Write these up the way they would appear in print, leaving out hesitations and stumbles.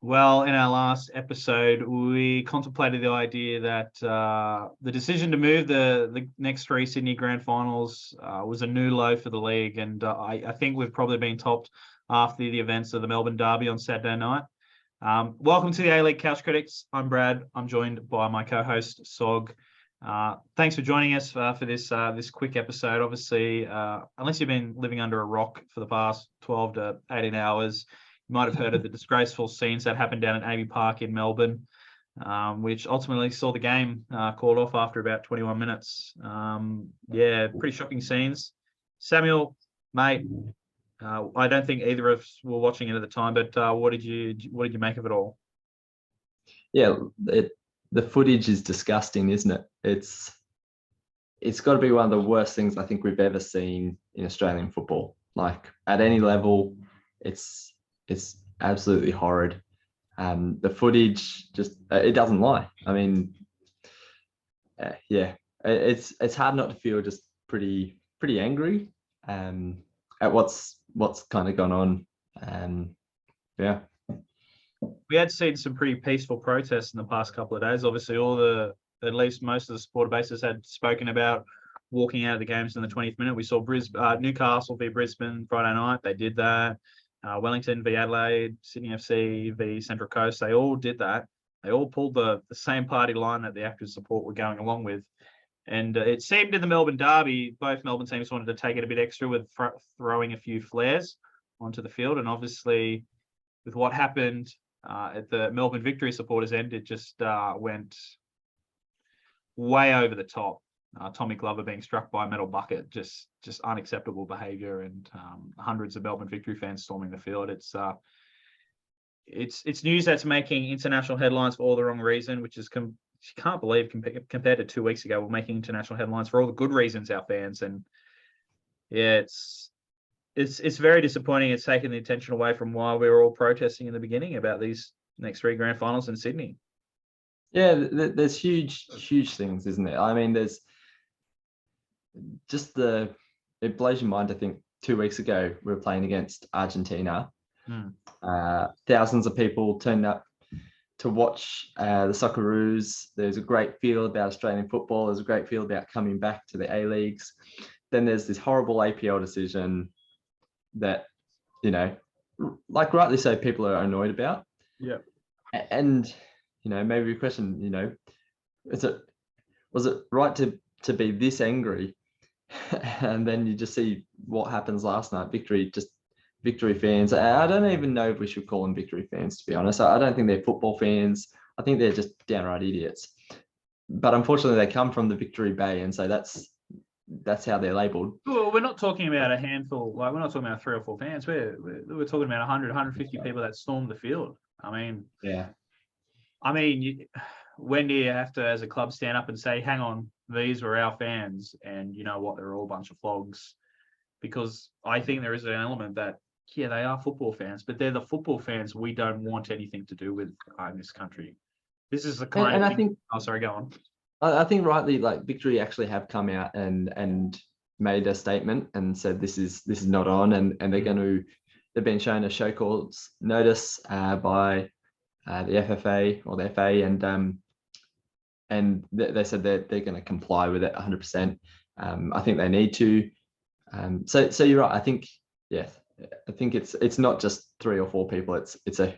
Well, in our last episode, we contemplated the idea that the decision to move the next three Sydney Grand Finals was a new low for the league, and I think we've probably been topped after the events of the Melbourne Derby on Saturday night. Welcome to the A-League Couch Critics. I'm Brad. I'm joined by my co-host Sogg. Thanks for joining us for this quick episode. Obviously, unless you've been living under a rock for the past 12 to 18 hours, you might have heard of the disgraceful scenes that happened down at Amy Park in Melbourne, which ultimately saw the game called off after about 21 minutes. Pretty shocking scenes. Samuel, mate, I don't think either of us were watching it at the time, but what did you make of it all? Yeah, the footage is disgusting, isn't it? It's got to be one of the worst things I think we've ever seen in Australian football. Like at any level, it's absolutely horrid. The footage just it doesn't lie. I mean, it's hard not to feel just pretty angry at what's kind of gone on. Yeah. We had seen some pretty peaceful protests in the past couple of days. Obviously, at least most of the supporter bases had spoken about walking out of the games in the 20th minute. We saw Newcastle v Brisbane Friday night. They did that. Wellington v Adelaide, Sydney FC v Central Coast. They all did that. They all pulled the same party line that the active support were going along with. And it seemed in the Melbourne Derby, both Melbourne teams wanted to take it a bit extra with throwing a few flares onto the field. And obviously, with what happened at the Melbourne Victory supporters end, it just went way over the top. Tommy Glover being struck by a metal bucket, just unacceptable behaviour, and hundreds of Melbourne Victory fans storming the field. It's news that's making international headlines for all the wrong reason, which is you can't believe compared to 2 weeks ago, we're making international headlines for all the good reasons, our fans. And yeah, it's very disappointing. It's taken the attention away from why we were all protesting in the beginning about these next three grand finals in Sydney. Yeah, there's huge things, isn't it? I mean, there's just it blows your mind to think 2 weeks ago we were playing against Argentina. Thousands of people turned up to watch the Socceroos. There's a great feel about Australian football. There's a great feel about coming back to the A-Leagues. Then there's this horrible APL decision that, like rightly so, people are annoyed about. Yeah. And, maybe we question, was it right to be this angry? And then you just see what happens last night. Victory fans. I don't even know if we should call them Victory fans, to be honest. I don't think they're football fans. I think they're just downright idiots. But unfortunately, they come from the Victory Bay, and so that's how they're labelled. Well, we're not talking about a handful. Like, we're not talking about 3 or 4 fans. We're talking about 100, 150 people that stormed the field. I mean, yeah. When do you have to, as a club, stand up and say, "Hang on, these were our fans, and you know what? They're all a bunch of flogs." Because I think there is an element that, yeah, they are football fans, but they're the football fans we don't want anything to do with in this country. This is the kind of thing. I think. Oh, sorry, go on. I think rightly, like Victory actually have come out and made a statement and said this is not on, and they've been shown a show cause notice by the FFA or the FA, and they said they're going to comply with it 100%. I think they need to. So you're right. I think it's not just 3 or 4 people. It's a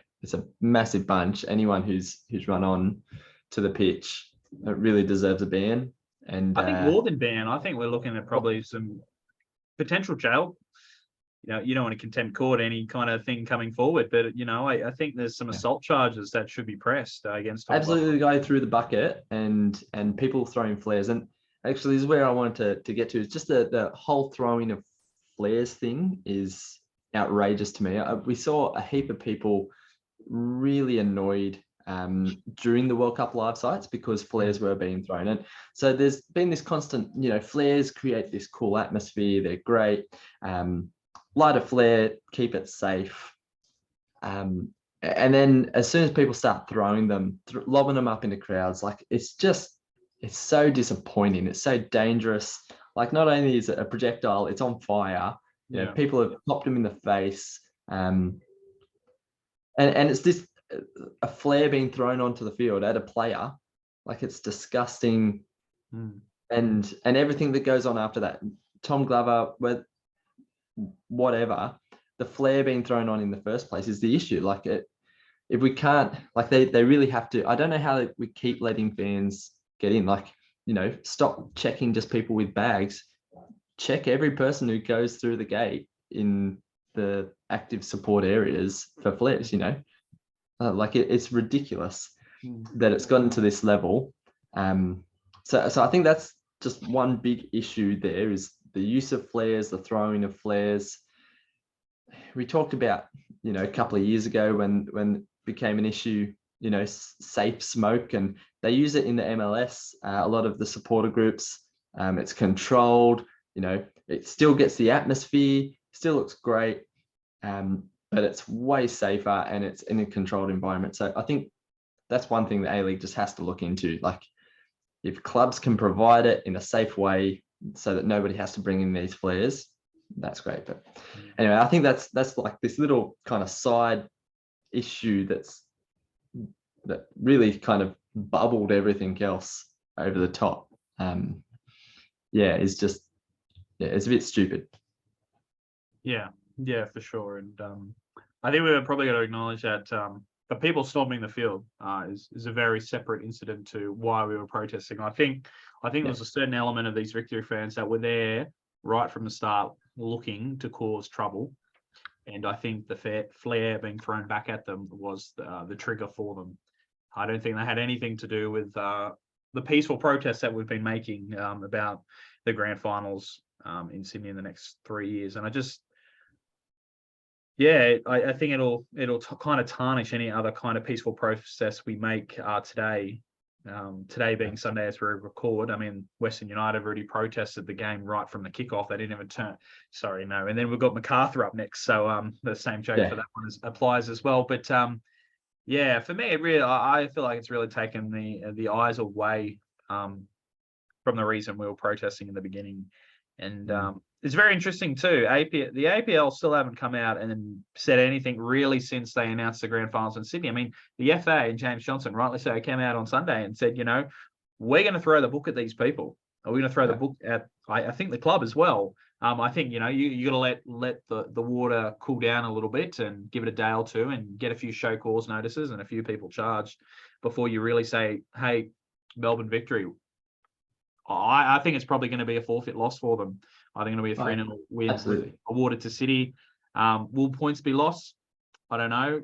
massive bunch. Anyone who's run on to the pitch really deserves a ban. And I think more than ban. I think we're looking at probably some potential jail. You don't want to contempt court, any kind of thing coming forward, but I think there's some assault charges that should be pressed against. Absolutely, go through the bucket and people throwing flares. And actually, this is where I wanted to get to. Is just the whole throwing of flares thing is outrageous to me. We saw a heap of people really annoyed during the World Cup live sites because flares were being thrown. And so there's been this constant, flares create this cool atmosphere. They're great. Light a flare, keep it safe. And then as soon as people start throwing them, lobbing them up into crowds, like it's so disappointing. It's so dangerous. Like, not only is it a projectile, it's on fire. People have popped them in the face. And it's this a flare being thrown onto the field at a player, like it's disgusting. And everything that goes on after that, Tom Glover, whatever, the flare being thrown on in the first place is the issue. Like if we can't, like they really have to. I don't know how we keep letting fans get in. Like, stop checking just people with bags. Check every person who goes through the gate in the active support areas for flares. Like it's ridiculous that it's gotten to this level. So I think that's just one big issue. There is the use of flares, the throwing of flares. We talked about, a couple of years ago when it became an issue, safe smoke, and they use it in the MLS. A lot of the supporter groups, it's controlled. It still gets the atmosphere, still looks great, but it's way safer and it's in a controlled environment. So I think that's one thing the A-League just has to look into. Like, if clubs can provide it in a safe way so that nobody has to bring in these flares, that's great. But anyway, I think that's like this little kind of side issue that really kind of bubbled everything else over the top. It's just, it's a bit stupid. Yeah, for sure. And I think we're probably going to acknowledge that the people storming the field is a very separate incident to why we were protesting. I think there was a certain element of these Victory fans that were there right from the start, looking to cause trouble, and I think the flare being thrown back at them was the trigger for them. I don't think they had anything to do with the peaceful protests that we've been making about the grand finals in Sydney in the next 3 years. And I think it'll kind of tarnish any other kind of peaceful process we make today. Today being Sunday as we record, I mean, Western United have already protested the game right from the kickoff. They didn't even turn. Sorry, no. And then we've got MacArthur up next, so the same joke for that one applies as well. But for me, I feel like it's really taken the eyes away from the reason we were protesting in the beginning. And it's very interesting too. The APL still haven't come out and said anything really since they announced the grand finals in Sydney. I mean, the FA and James Johnson, rightly so, came out on Sunday and said, we're going to throw the book at these people. We're going to throw the book at, I think, the club as well. I think, you got to let the water cool down a little bit and give it a day or two and get a few show cause notices and a few people charged before you really say, hey, Melbourne Victory, I think it's probably going to be a forfeit loss for them. I think it'll be a 3-0 win awarded to City. Will points be lost? I don't know.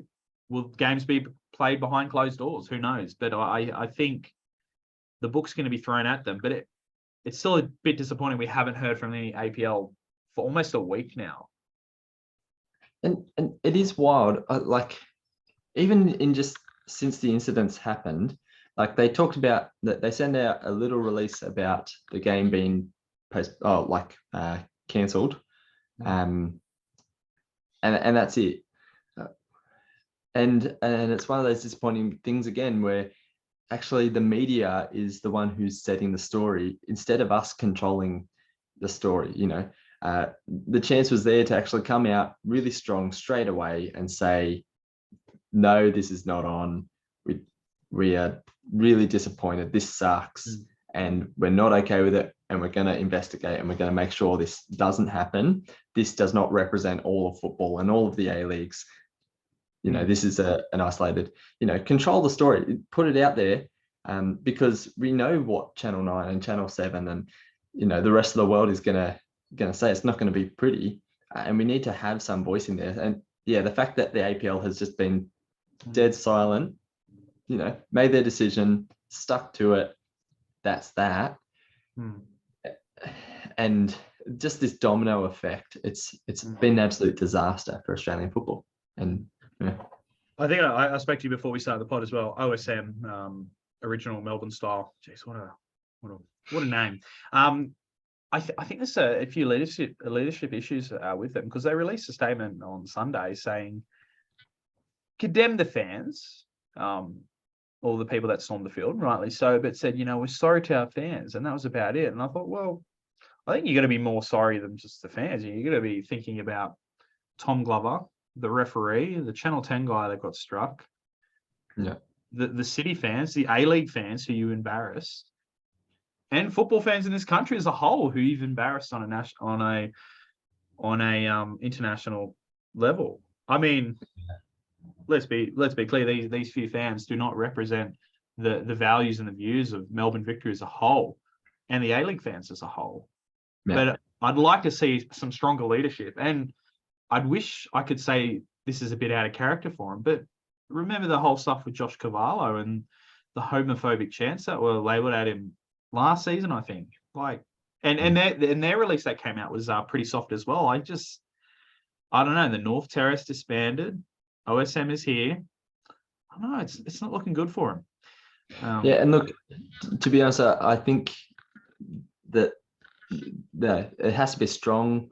Will games be played behind closed doors? Who knows? But I think the book's going to be thrown at them. But it's still a bit disappointing we haven't heard from the APL for almost a week now. And it is wild. Like, even in just since the incidents happened, like they talked about that they send out a little release about the game being cancelled, and that's it. And it's one of those disappointing things again where actually the media is the one who's setting the story instead of us controlling the story. The chance was there to actually come out really strong straight away and say, no, this is not on. We are really disappointed. This sucks. And we're not okay with it. And we're going to investigate and we're going to make sure this doesn't happen. This does not represent all of football and all of the A-leagues. This is an isolated, control the story, put it out there, because we know what Channel 9 and Channel 7 and, the rest of the world is going to say. It's not going to be pretty. And we need to have some voice in there. And the fact that the APL has just been dead silent, made their decision, stuck to it. That's that. And just this domino effect, it's been an absolute disaster for Australian football. And I think I spoke to you before we started the pod as well. OSM, original Melbourne style. Jeez, what a name. I think there's a few leadership issues with them, because they released a statement on Sunday saying, condemn the fans, all the people that stormed the field, rightly so, but said, we're sorry to our fans, and that was about it. And I thought, well, I think you're going to be more sorry than just the fans. You're going to be thinking about Tom Glover, the referee, the Channel 10 guy that got struck, Yeah. The City fans, the A-League fans who you embarrassed, and football fans in this country as a whole who you've embarrassed on a international level. I mean, let's be clear. These few fans do not represent the values and the views of Melbourne Victory as a whole, and the A-League fans as a whole. Yeah. But I'd like to see some stronger leadership, and I'd wish I could say this is a bit out of character for him. But remember the whole stuff with Josh Cavallo and the homophobic chants that were labelled at him last season, I think. And their release that came out was pretty soft as well. I don't know. The North Terrace disbanded. OSM is here. I don't know. It's not looking good for him. Yeah, and look, to be honest, I think that it has to be strong,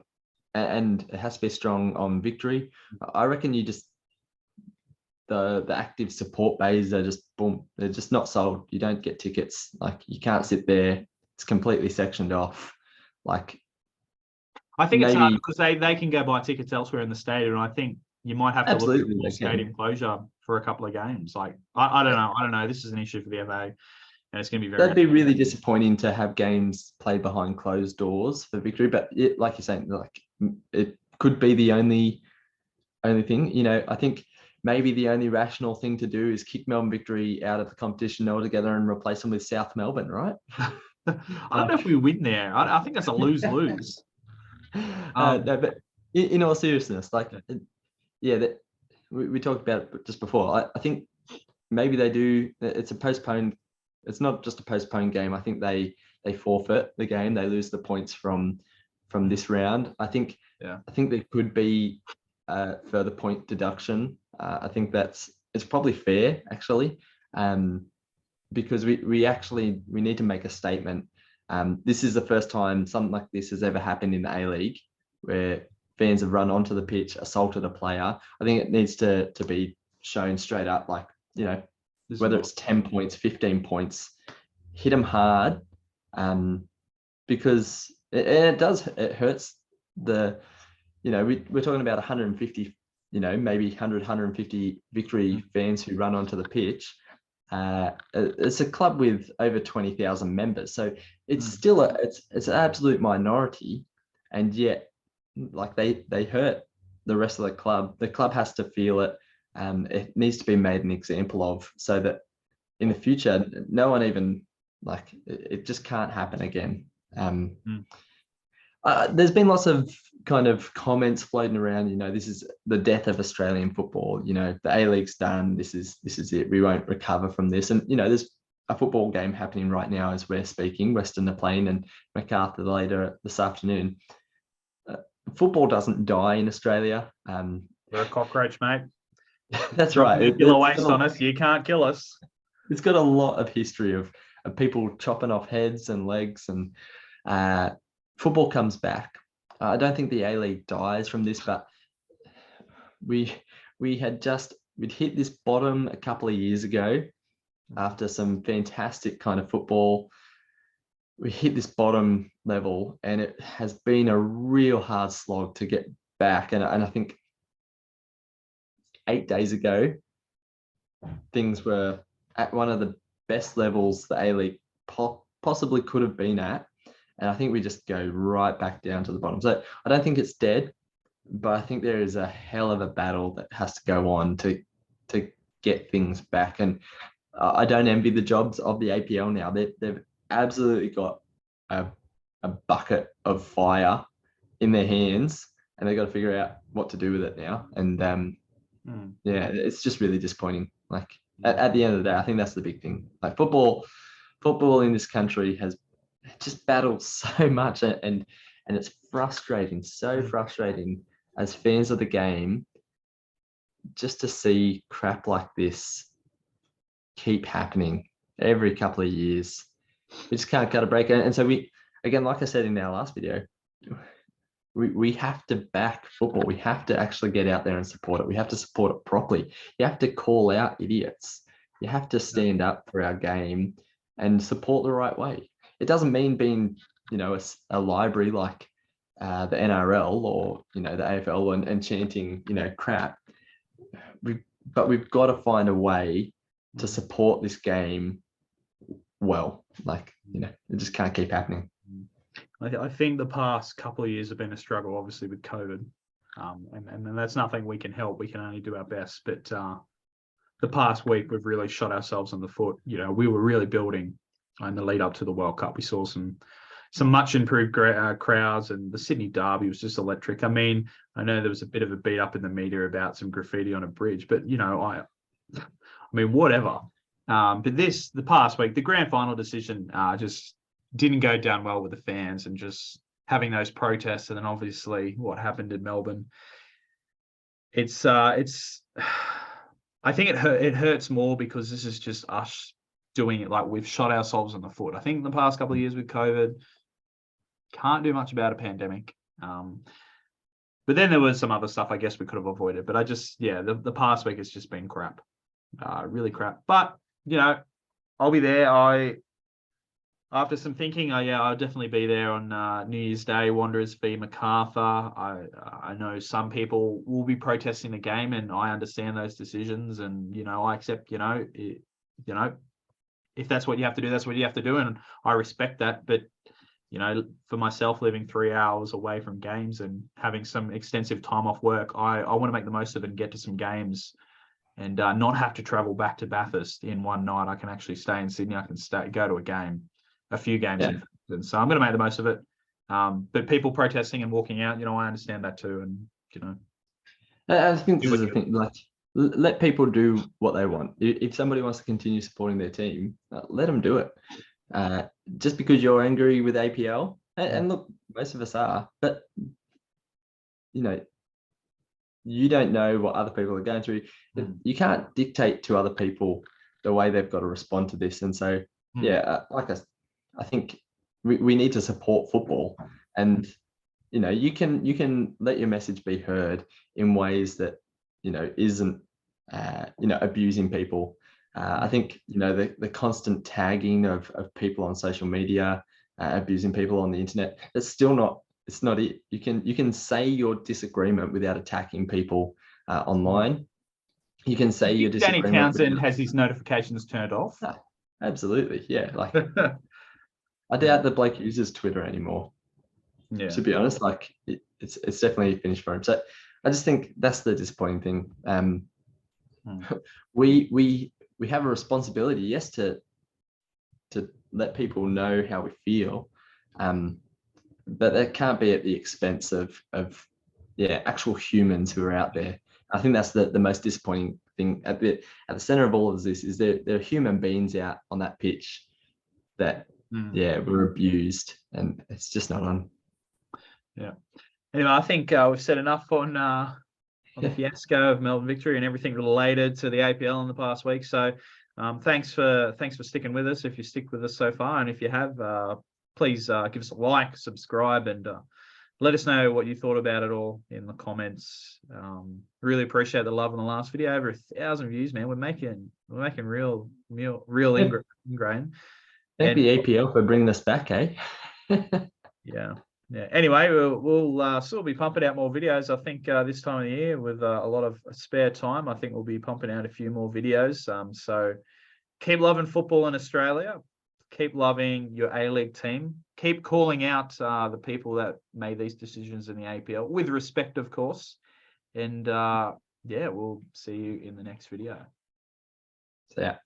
and it has to be strong on Victory. I reckon you just the active support bays are just boom. They're just not sold. You don't get tickets. Like, you can't sit there. It's completely sectioned off. Like, I think it's hard because they can go buy tickets elsewhere in the stadium, and I think you might have to look at stadium closure for a couple of games. Like, I don't know. I don't know. This is an issue for the FA, and it's going to be very. That'd be really disappointing to have games played behind closed doors for Victory, but like you're saying, like, it could be the only thing. You know, I think maybe the only rational thing to do is kick Melbourne Victory out of the competition altogether and replace them with South Melbourne, right? I don't know if we win there. I think that's a lose-lose. No, but in all seriousness, like, that we talked about it just before. I think maybe they do. It's a postponed. It's not just a postponed game. I think they forfeit the game. They lose the points from this round. I think there could be further point deduction. I think it's probably fair, actually, because we need to make a statement. This is the first time something like this has ever happened in the A-League, where fans have run onto the pitch, assaulted a player. I think it needs to be shown straight up, like, you know, whether it's 10 points, 15 points, hit them hard, because it hurts the, you know, we're talking about 150, you know, maybe 150 Victory fans who run onto the pitch. It's a club with over 20,000 members, so it's still it's an absolute minority, and yet, like, they hurt the rest of the club. The club has to feel it. It needs to be made an example of, so that in the future, no one even, like, it just can't happen again. There's been lots of kind of comments floating around, you know, this is the death of Australian football. You know, the A-League's done. This is it. We won't recover from this. And, you know, there's a football game happening right now as we're speaking. Western are playing, and Macarthur later this afternoon. Football doesn't die in Australia. We're a cockroach, mate. That's right. Nuclear waste on us. You can't kill us. It's got a lot of history of people chopping off heads and legs, and football comes back. I don't think the A-League dies from this, but we'd hit this bottom a couple of years ago after some fantastic kind of football. We hit this bottom level, and it has been a real hard slog to get back. And I think 8 days ago, things were at one of the best levels the A-League possibly could have been at. And I think we just go right back down to the bottom. So I don't think it's dead, but I think there is a hell of a battle that has to go on to get things back. And I don't envy the jobs of the APL now. They've absolutely got a bucket of fire in their hands, and they've got to figure out what to do with it now. And it's just really disappointing. Like, at the end of the day, I think that's the big thing. Like, football in this country has just battled so much, and it's frustrating, so frustrating as fans of the game, just to see crap like this keep happening every couple of years. We just can't cut a break. And so we, again, like I said in our last video, we have to back football. We have to actually get out there and support it. We have to support it properly. You have to call out idiots. You have to stand up for our game and support the right way. It doesn't mean being, you know, a library like the NRL or, you know, the AFL and chanting, you know, crap. But we've got to find a way to support this game well. Like, it just can't keep happening. I think the past couple of years have been a struggle, obviously, with COVID. And that's nothing we can help. We can only do our best. But the past week, we've really shot ourselves in the foot. We were really building in the lead up to the World Cup. We saw some much improved crowds, and the Sydney Derby was just electric. I mean, I know there was a bit of a beat up in the media about some graffiti on a bridge, but I mean, whatever. But the past week, the grand final decision just didn't go down well with the fans, and just having those protests, and then obviously what happened in Melbourne. It's I think it hurts more because this is just us doing it. Like, we've shot ourselves in the foot. I think in the past couple of years with COVID, can't do much about a pandemic. But then there was some other stuff I guess we could have avoided. But the past week has just been crap, really crap. But I'll be there. After some thinking, I'll definitely be there on New Year's Day. Wanderers v Macarthur. I know some people will be protesting the game, and I understand those decisions, and I accept. If that's what you have to do, that's what you have to do, and I respect that. But for myself, living 3 hours away from games and having some extensive time off work, I want to make the most of it and get to some games, and not have to travel back to Bathurst in one night. I can actually stay in Sydney. I can go to a few games. Yeah. And so I'm going to make the most of it. But people protesting and walking out, I understand that too. And, I think this is the thing, like, let people do what they want. If somebody wants to continue supporting their team, let them do it. Just because you're angry with APL, and look, most of us are, but you don't know what other people are going through. You can't dictate to other people the way they've got to respond to this. And so, I think we need to support football, and you can let your message be heard in ways that isn't abusing people. I think the constant tagging of people on social media, abusing people on the internet, it's not it. You can say your disagreement without attacking people online. You can say your disagreement. Danny Townsend has his notifications turned off. Absolutely, yeah. Like, I doubt the bloke uses Twitter anymore. Yeah. To be honest, like, it's definitely finished for him. So I just think that's the disappointing thing. We have a responsibility, yes, to let people know how we feel, but that can't be at the expense of actual humans who are out there. I think that's the most disappointing thing. At the center of all of this is there are human beings out on that pitch that were abused, and it's just not on. Yeah. Anyway, I think we've said enough on the fiasco of Melbourne Victory and everything related to the APL in the past week. So thanks for sticking with us, if you stick with us so far, and if you have, please give us a like, subscribe, and let us know what you thought about it all in the comments. Really appreciate the love on the last video. Over 1,000 views, man. We're making real ingrain. Thank the APL for bringing us back, eh? Yeah. Anyway, we'll still be pumping out more videos. I think this time of the year, with a lot of spare time, I think we'll be pumping out a few more videos. So keep loving football in Australia. Keep loving your A-League team. Keep calling out the people that made these decisions in the APL, with respect, of course. And we'll see you in the next video. So, yeah.